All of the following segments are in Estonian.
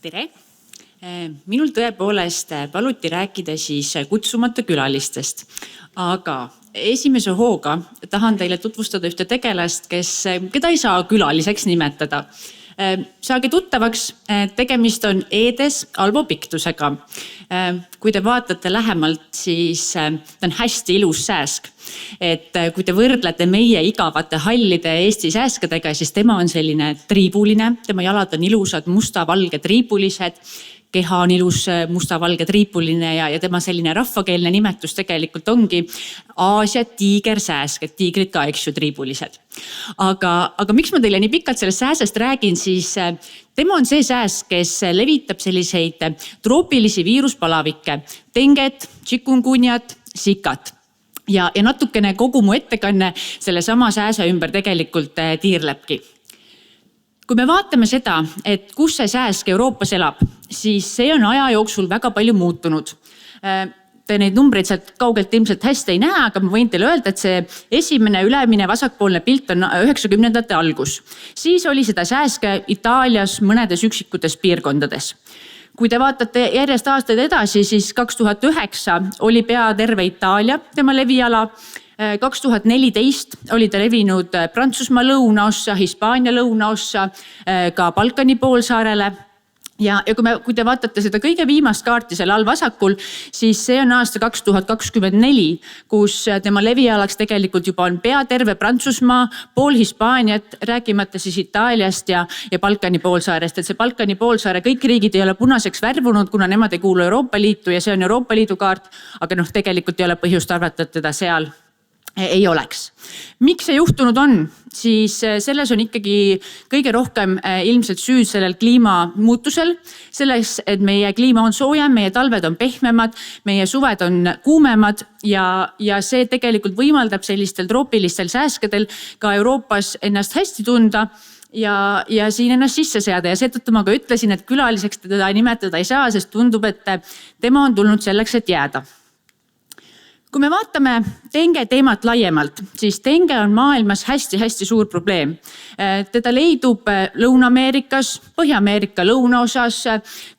Tere! Minul tõepoolest paluti rääkida siis kutsumata külalistest, aga esimese hooga tahan teile tutvustada ühte tegelast, keda ei saa külaliseks nimetada. Saage tuttavaks, tegemist on Eedes Albo Piktusega. Kui te vaatate lähemalt, siis ta on hästi ilus sääsk. Et kui te võrdlete meie igavate hallide Eesti sääskadega, siis tema on selline triibuline, tema jalad on ilusad, musta-valge triibulised, keha on ilus musta-valge triibuline ja tema selline rahvakeelne nimetus tegelikult ongi Aasia tiigersääsk, et tiigrid ka triibulised. Aga miks ma teile nii pikalt sellest sääsest räägin, siis tema on see sääsk, kes levitab selliseid troopilisi viiruspalavikke, denget, chikungunjat, sikat. Ja natukene kogu mu ettekanne selle sama sääse ümber tegelikult tiirlebki. Kui me vaatame seda, et kus see sääsk Euroopas elab, siis see on aja jooksul väga palju muutunud. Te neid numbreid sealt kaugelt ilmselt hästi ei näe, aga ma võin teile öelda, et see esimene ülemine vasakpoolne pilt on 90ndate algus. Siis oli seda sääske Itaalias mõnedes üksikutes piirkondades. Kui te vaatate järjest aastaid edasi, siis 2009 oli pea terve Itaalia tema leviala. 2014 oli ta levinud Prantsusmaa lõunaossa, Hispaania lõunaossa, ka Balkani poolsaarele. Ja kui te vaatate seda kõige viimast kaarti seal all vasakul, siis see on aasta 2024, kus tema levialaks tegelikult juba on pea terve Prantsusmaa, pool Hispaaniat, rääkimata siis Itaaliast ja Balkani poolsaarest. Et see Balkani poolsaare kõik riigid ei ole punaseks värvunud, kuna nemad ei kuulu Euroopa Liitu ja see on Euroopa Liidu kaart, aga tegelikult ei ole põhjust arvata, et teda seal ei oleks. Miks see juhtunud on? Siis selles on ikkagi kõige rohkem ilmselt süüd sellel kliimamuutusel. Selles, et meie kliima on soojem, meie talved on pehmemad, meie suved on kuumemad ja see tegelikult võimaldab sellistel troopilistel sääskedel ka Euroopas ennast hästi tunda ja siin ennast sisse seada. Ja seetõttu ma ka ütlesin, et külaliseks teda nimetada ei saa, sest tundub, et tema on tulnud selleks, et jääda. Kui me vaatame denge teemat laiemalt, siis denge on maailmas hästi suur probleem. Teda leidub Lõuna-Ameerikas, Põhja-Ameerika lõunaosas,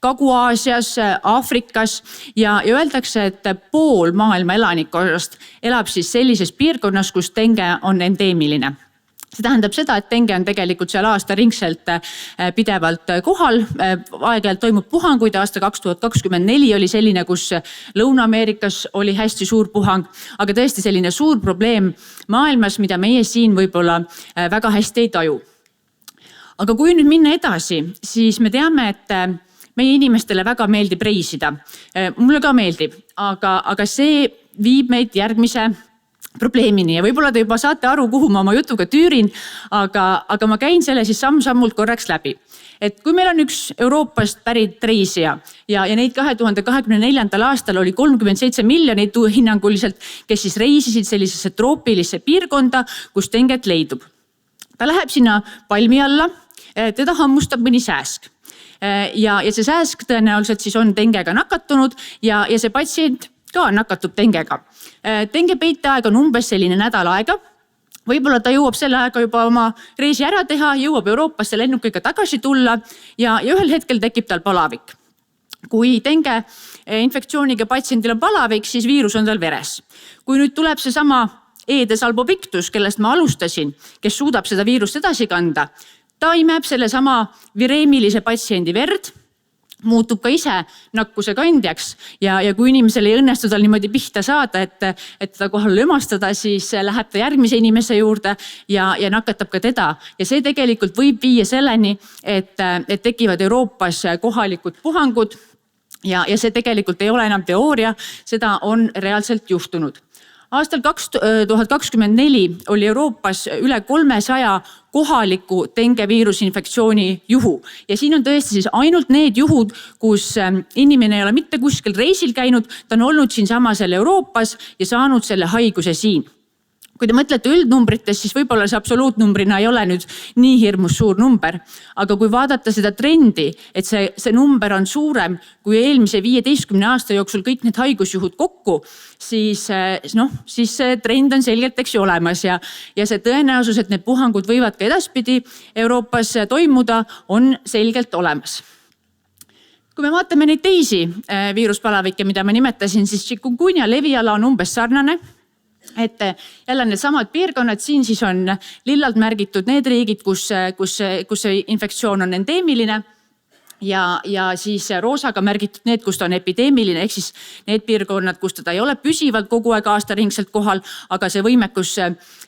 Kagu-Aasias, Aafrikas ja öeldakse, et pool maailma elanikkonnast elab siis sellises piirkonnas, kus denge on endeemiline. See tähendab seda, et denge on tegelikult seal aastaringselt pidevalt kohal. Aeg-ajalt toimub puhanguid. Aasta 2024 oli selline, kus Lõuna-Ameerikas oli hästi suur puhang, aga tõesti selline suur probleem maailmas, mida meie siin võib-olla väga hästi ei taju. Aga kui nüüd minna edasi, siis me teame, et meie inimestele väga meeldib reisida. Mulle ka meeldib, aga see viib meid järgmise probleemini ja võib-olla te juba saate aru, kuhu ma oma jutuga tüürin, aga ma käin selle siis samm-sammult korraks läbi. Et kui meil on üks Euroopast pärit reisija ja neid 2024. aastal oli 37 miljonit hinnanguliselt, kes siis reisisid sellisesse troopilisse piirkonda, kus denget leidub. Ta läheb sinna palmi alla, teda hammustab mõni sääsk. Ja see sääsk tõenäoliselt siis on dengega nakatunud ja see patsient ka nakatub dengega. Denge peiteaeg on umbes selline nädal aega. Võib-olla ta jõuab selle aega juba oma reisi ära teha, jõuab Euroopasse lennukiga tagasi tulla ja ühel hetkel tekib tal palavik. Kui denge infektsiooniga patsiendil on palavik, siis viirus on tal veres. Kui nüüd tuleb see sama Eedes Albo Piktus, kellest ma alustasin, kes suudab seda viirust edasi kanda, ta imeb selle sama vireemilise patsiendi verd, muutub ka ise nakkuse kandjaks ja kui inimesel ei õnnestu tal niimoodi pihta saada, et ta kohal lömastada, siis läheb ta järgmise inimese juurde ja nakatab ka teda. Ja see tegelikult võib viia selleni, et tekivad Euroopas kohalikud puhangud ja see tegelikult ei ole enam teooria, seda on reaalselt juhtunud. Aastal 2024 oli Euroopas üle 300 kohaliku denge viirusinfektsiooni juhu. Ja siin on tõesti siis ainult need juhud, kus inimene ei ole mitte kuskil reisil käinud, ta on olnud siin samasel Euroopas ja saanud selle haiguse siin. Kui te mõtlete üldnumbrites, siis võib-olla see absoluutnumbrina ei ole nüüd nii hirmus suur number. Aga kui vaadata seda trendi, et see number on suurem kui eelmise 15 aasta jooksul kõik need haigusjuhud kokku, siis see trend on selgelt olemas ja see tõenäosus, et need puhangud võivad ka edaspidi Euroopas toimuda, on selgelt olemas. Kui me vaatame neid teisi viiruspalavikke, mida ma nimetasin, siis chikungunya leviala on umbes sarnane. Et jälle need samad piirkonnad, siin siis on lillalt märgitud need riigid, kus see infektsioon on endeemiline ja siis roosaga märgitud need, kus ta on epideemiline, ehk siis need piirkonnad, kus teda ei ole püsivalt kogu aeg aastaringselt kohal, aga see võimekus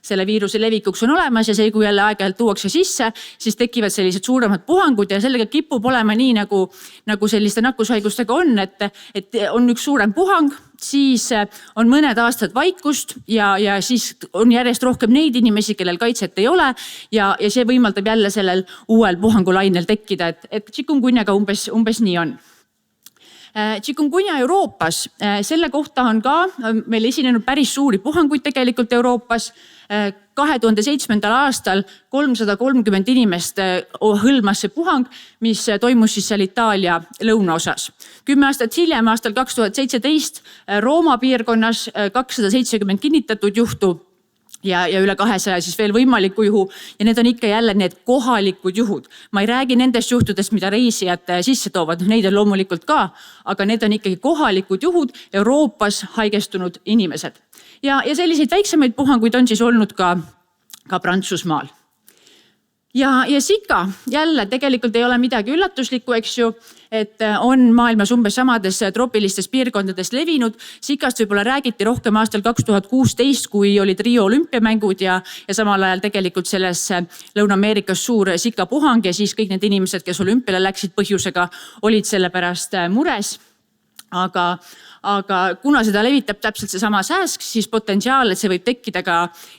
selle viiruse levikuks on olemas ja see, kui jälle aeg-ajalt tuuakse sisse, siis tekivad sellised suuremad puhangud ja sellega kipub olema nii nagu selliste nakkushaigustega on, et on üks suurem puhang, siis on mõned aastad vaikust ja siis on järjest rohkem neid inimesi, kellel kaitset ei ole ja see võimaldab jälle sellel uuel puhangulainel tekkida, et chikungunyaga umbes nii on. Chikungunya Euroopas, selle kohta on ka meil esinenud päris suuri puhanguid tegelikult Euroopas. 2007. aastal 330 inimest hõlmas see puhang, mis toimus siis seal Itaalia lõunaosas. 10 aastat hiljem, aastal 2017 Rooma piirkonnas 270 kinnitatud juhtu ja üle 200 siis veel võimaliku juhu ja need on ikka jälle need kohalikud juhud. Ma ei räägi nendest juhtudest, mida reisijad sisse toovad, neid on loomulikult ka, aga need on ikkagi kohalikud juhud Euroopas haigestunud inimesed. Ja selliseid väiksemaid puhanguid on siis olnud ka Prantsusmaal. Ja Zika jälle tegelikult ei ole midagi üllatuslikku, eks ju, et on maailmas umbes samades troopilistes piirkondades levinud. Zikast võib-olla räägiti rohkem aastal 2016, kui olid Rio olümpiamängud ja samal ajal tegelikult selles Lõuna-Ameerikas suur Zika puhang ja siis kõik need inimesed, kes olümpiale läksid põhjusega, olid selle pärast mures. Aga kuna seda levitab täpselt seesama sääsk, siis potentsiaal, et see võib tekkida ka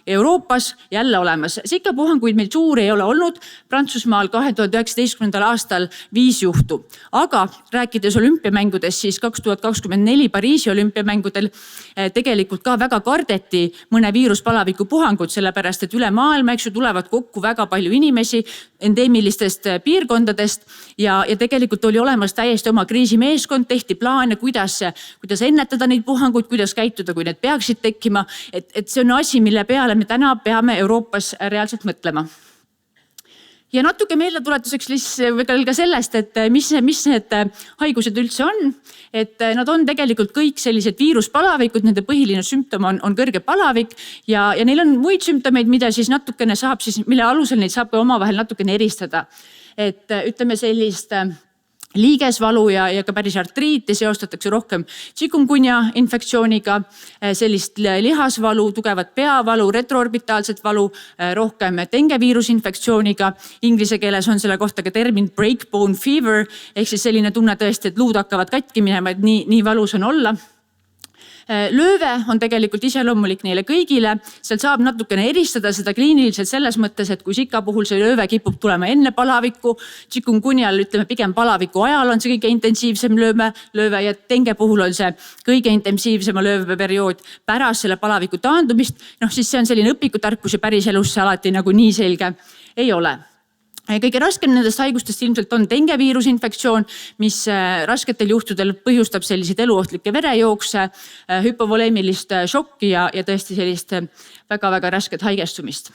Euroopas jälle olemas. Zika puhanguid meil suuri ei ole olnud. Prantsusmaal 2019. aastal 5 juhtu. Aga rääkides olümpiamängudest, siis 2024 Pariisi olümpiamängudel tegelikult ka väga kardeti mõne viiruspalaviku puhangut, sellepärast et üle maailma, eks ju, tulevad kokku väga palju inimesi endeemilistest piirkondadest ja tegelikult oli olemas täiesti oma kriisimeeskond, tehti plaane, kuidas ennetada neid puhanguid, kuidas käituda, kui need peaksid tekkima. Et see on asi, mille peale me täna peame Euroopas reaalselt mõtlema. Ja natuke meeldetuletuseks veel ka sellest, et mis need haigused üldse on. Et nad on tegelikult kõik sellised viiruspalavikud, nende põhiline sümptom on kõrge palavik ja neil on muid sümptomeid, mida siis natukene saab siis, mille alusel neid saab ka omavahel natukene eristada. Et ütleme sellist liigesvalu ja ka päris artriiti seostatakse rohkem chikungunya infektsiooniga, sellist lihasvalu, tugevat peavalu, retroorbitaalset valu, rohkem dengeviirusinfektsiooniga. Inglise keeles on selle kohta ka termin breakbone fever, ehk siis selline tunne tõesti, et luud hakkavad katki minema, et nii valus on olla. Lööve on tegelikult iseloomulik neile kõigile. Seal saab natukene eristada seda kliiniliselt selles mõttes, et kui Zika puhul see lööve kipub tulema enne palavikku, chikungunyal ütleme pigem palaviku ajal on see kõige intensiivsem lööve ja denge puhul on see kõige intensiivsema lööveperiood pärast selle palaviku taandumist. Siis see on selline õpikutarkus ja päris elus see alati nagu nii selge ei ole. Kõige raskem nendest haigustest ilmselt on dengeviirusinfektsioon, mis rasketel juhtudel põhjustab selliseid eluohtlikke verejookse, hüpovoleemilist šokki ja tõesti sellist väga-väga rasket haigestumist.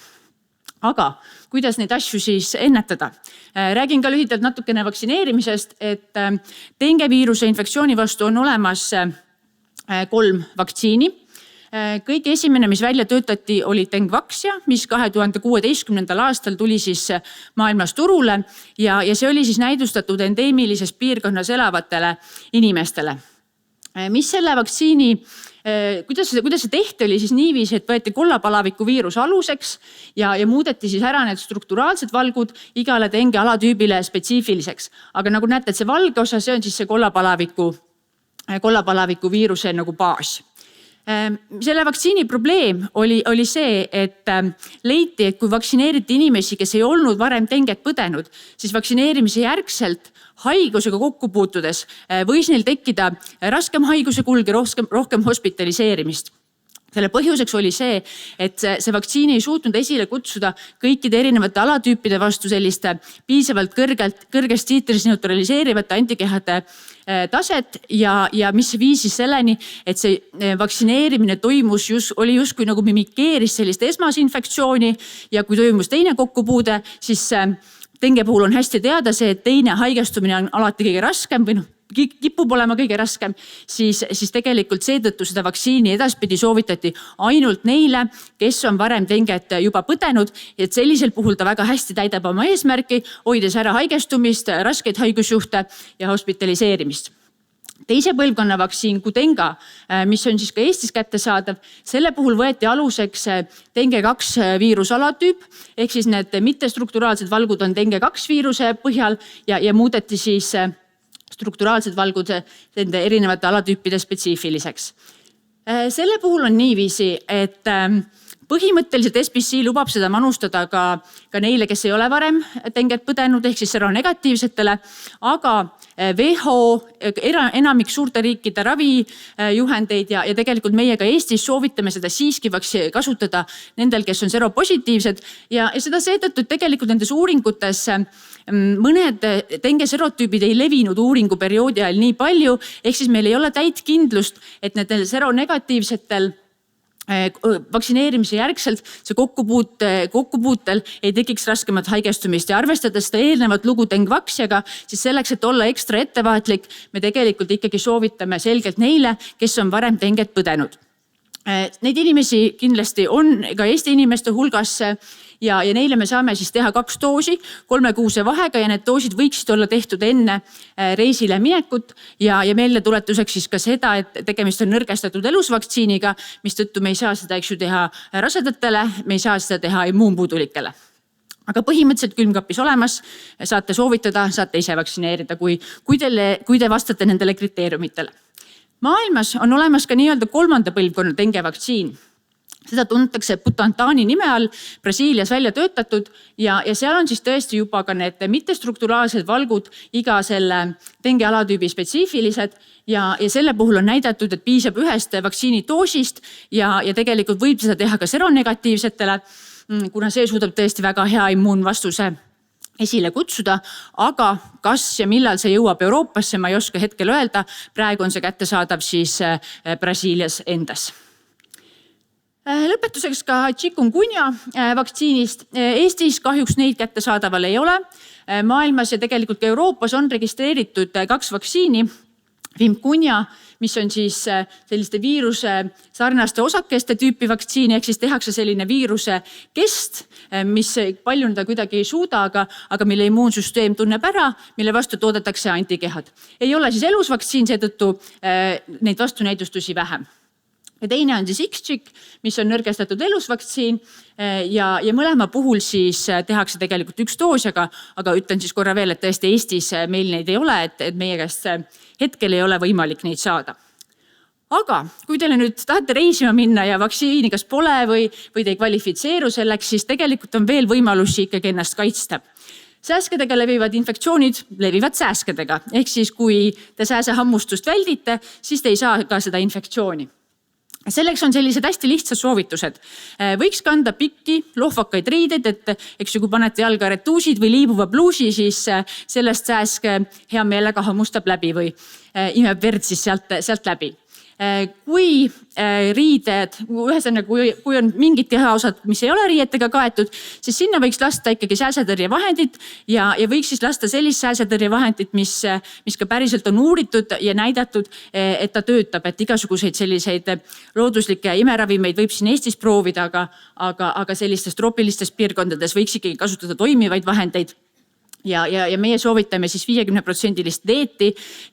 Aga kuidas neid asju siis ennetada? Räägin ka lühidalt natukene vaktsineerimisest, et dengeviiruse infektsiooni vastu on olemas 3 vaktsiini. Kõige esimene, mis välja töötati, oli Dengvaxia, mis 2016. aastal tuli siis maailmas turule ja see oli siis näidustatud endeemilises piirkonnas elavatele inimestele. Mis selle vaktsiini, kuidas see tehti, oli siis niiviisi, et võeti kollapalaviku viirus aluseks ja muudeti siis ära need strukturaalsed valgud igale denge alatüübile spetsiifiliseks. Aga nagu näete, et see valge osa, see on siis see kollapalaviku viiruse nagu baas. Selle vaktsiini probleem oli see, et leiti, et kui vaktsineeriti inimesi, kes ei olnud varem denget põdenud, siis vaktsineerimise järgselt haigusega kokku puutudes võis neil tekkida raskem haiguse kulg ja rohkem hospitaliseerimist. Selle põhjuseks oli see, et see vaktsiin ei suutnud esile kutsuda kõikide erinevate alatüüpide vastu selliste piisavalt kõrgest tiitris neutraliseerivate antikehade taset ja mis viisis selleni, et see vaktsineerimine oli justkui nagu mimikeeris sellist esmasinfektsiooni ja kui toimus teine kokkupuude, siis denge puhul on hästi teada see, et teine haigestumine on alati kõige raskem või kipub olema kõige raskem, siis tegelikult seetõttu seda vaktsiini edaspidi soovitati ainult neile, kes on varem denget juba põdenud, et sellisel puhul ta väga hästi täidab oma eesmärki, hoides ära haigestumist, raskeid haigusjuhte ja hospitaliseerimist. Teise põlvkonna vaktsiin Qdenga, mis on siis ka Eestis kättesaadav, selle puhul võeti aluseks dengue 2 viirusalatüüp, ehk siis need mittestrukturaalsed valgud on dengue 2 viiruse põhjal ja muudeti siis strukturaalsed valgud nende erinevate alatüüpide spetsiifiliseks. Selle puhul on niiviisi, et põhimõtteliselt SPC lubab seda manustada ka neile, kes ei ole varem denget põdenud, ehk siis seronegatiivsetele, aga WHO, enamik suurte riikide ravijuhendeid ja tegelikult meie ka Eestis soovitame seda siiski kasutada nendel, kes on seropositiivsed ja seda seetõttu, et tegelikult nendes uuringutes mõned dengue serotüübid ei levinud uuringuperioodi ajal nii palju, ehk siis meil ei ole täit kindlust, et nendel seronegatiivsetel vaktsineerimise järgselt see kokkupuutel ei tekiks raskemat haigestumist ja arvestades seda eelnevat lugu Dengvaxiaga, siis selleks, et olla ekstra ettevaatlik, me tegelikult ikkagi soovitame selgelt neile, kes on varem denget põdenud. Neid inimesi kindlasti on ka Eesti inimeste hulgas ja neile me saame siis teha 2 doosi 3 kuuse vahega ja need doosid võiksid olla tehtud enne reisile minekut ja meelde tuletuseks siis ka seda, et tegemist on nõrgestatud elusvaktsiiniga, mistõttu me ei saa seda teha rasedatele, me ei saa seda teha immuunpuudulikele. Aga põhimõtteliselt külmkapis olemas, saate soovitada, saate ise vaktsineerida, kui te vastate nendele kriteeriumitele. Maailmas on olemas ka nii-öelda 3. põlvkonna dengue vaktsiin. Seda tuntakse Butantaani nime all Brasiilias välja töötatud ja seal on siis tõesti juba ka need mittestrukturaalsed valgud iga selle dengue alatüübi spetsiifilised ja selle puhul on näidatud, et piisab 1 vaktsiinidoosist ja tegelikult võib seda teha ka seronegatiivsetele, kuna see suudab tõesti väga hea immuunvastuse esile kutsuda, aga kas ja millal see jõuab Euroopasse, ma ei oska hetkel öelda. Praegu on see kättesaadav siis Brasiilias endas. Lõpetuseks ka chikungunya vaktsiinist. Eestis kahjuks neid kättesaadaval ei ole. Maailmas ja tegelikult ka Euroopas on registreeritud 2 vaktsiini. Vimkunya, mis on siis selliste viiruse sarnaste osakeste tüüpi vaktsiini, ehk siis tehakse selline viiruse kest, mis paljuneda kuidagi ei suuda, aga mille immuunsüsteem tunneb ära, mille vastu toodetakse antikehad. Ei ole siis elusvaktsiin, seetõttu neid vastunäidustusi vähem. Ja teine on siis Ixchiq, mis on nõrgestatud elusvaktsiin ja mõlema puhul siis tehakse tegelikult 1 doos, aga ütlen siis korra veel, et tõesti Eestis meil neid ei ole, et meie käest hetkel ei ole võimalik neid saada. Aga kui teile nüüd tahate reisima minna ja vaktsiini kas pole või te ei kvalifitseeru selleks, siis tegelikult on veel võimalusi ikkagi ennast kaitsta. Sääskedega levivad infektsioonid levivad sääskedega, ehk siis kui te sääsehammustust väldite, siis te ei saa ka seda infektsiooni. Selleks on sellised hästi lihtsad soovitused. Võiks kanda pikki, lohvakaid riideid, et eks kui panete jalga retuusid või liibuva bluusi, siis sellest sääsk hea meelega hammustab läbi või imeb verd siis sealt läbi. Kui riided, ühesõnaga kui on mingid kehaosad, mis ei ole riietega kaetud, siis sinna võiks lasta ikkagi sääsetõrjevahendit ja võiks siis lasta sellist sääsetõrjevahendit, mis ka päriselt on uuritud ja näidatud, et ta töötab, et igasuguseid selliseid looduslikke imeravimeid võib siin Eestis proovida, aga sellistes troopilistes piirkondades võiks ikkagi kasutada toimivaid vahendeid. Ja meie soovitame siis 50% dieeti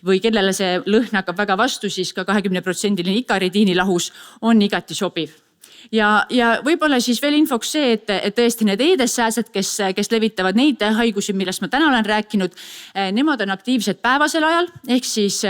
või kellele see lõhn hakkab väga vastu, siis ka 20% ikaridiinilahus on igati sobiv. Ja võib-olla siis veel infoks see, et tõesti need eedessääsed, kes levitavad neid haigusi, millest ma täna olen rääkinud, nemad on aktiivsed päevasel ajal, ehk siis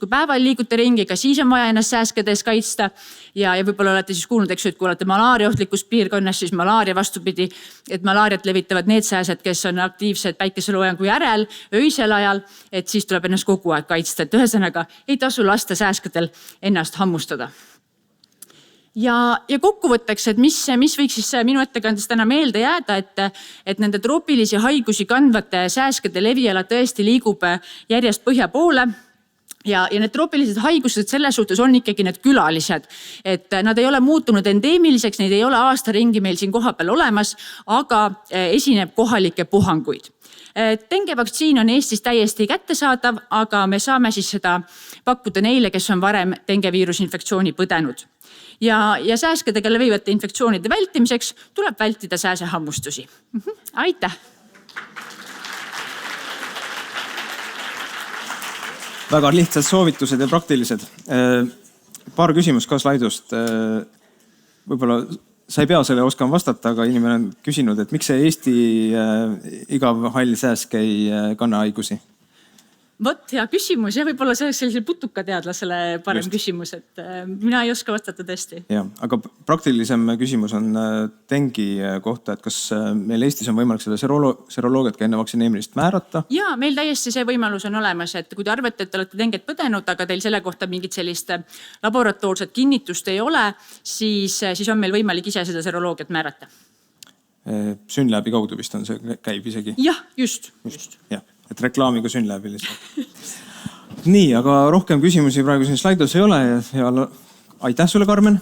kui päeval liigute ringi, ka siis on vaja ennast sääskedes kaitsta. Ja võib-olla olete siis kuulnud, eks, et kui olete malaariaohtlikus piirkonnas, siis malaaria vastupidi, et malaariat levitavad need sääsed, kes on aktiivsed päikeseloojangu järel, öisel ajal, et siis tuleb ennast kogu aeg kaitsta, et ühesõnaga ei tasu lasta sääskedel ennast hammustada. Ja kokkuvõtteks, et mis võiks siis minu ettekandest täna meelde jääda, et nende troopilisi haigusi kandvate sääskede leviala tõesti liigub järjest põhja poole. Ja need troopilised haigused selles suhtes on ikkagi need külalised, et nad ei ole muutunud endeemiliseks, neid ei ole aasta ringi meil siin kohapeal olemas, aga esineb kohalikke puhanguid. Dengevaktsiin on Eestis täiesti kättesaadav, aga me saame siis seda pakkuda neile, kes on varem dengeviirusinfektsiooni põdenud. Ja sääskedega levivate infektsioonide vältimiseks tuleb vältida sääsehammustusi. Aitäh! Väga lihtsad soovitused ja praktilised. Paar küsimust ka slaidust. Võib-olla sa ei pea selle oskama vastata, aga inimene on küsinud, et miks see Eesti igav hall sääsk ei kanna haigusi? Vot, hea küsimus ja võib-olla see oleks sellisele putukateadlasele parem küsimus, et mina ei oska vastata tõesti. Ja, aga praktilisem küsimus on dengi kohta, et kas meil Eestis on võimalik seda seroloogiat ka enne vaktsineerimist määrata? Ja, meil täiesti see võimalus on olemas, et kui te arvate, et te olete denget põdenud, aga teil selle kohta mingit sellist laboratoorset kinnitust ei ole, siis on meil võimalik ise seda seroloogiat määrata. Synlabi kaudu vist on see käib isegi? Jah, just. Jah, et reklaamiga Synlabi lihtsalt. Nii, aga rohkem küsimusi praegu siin slaidus ei ole ja aitäh sulle, Karmen!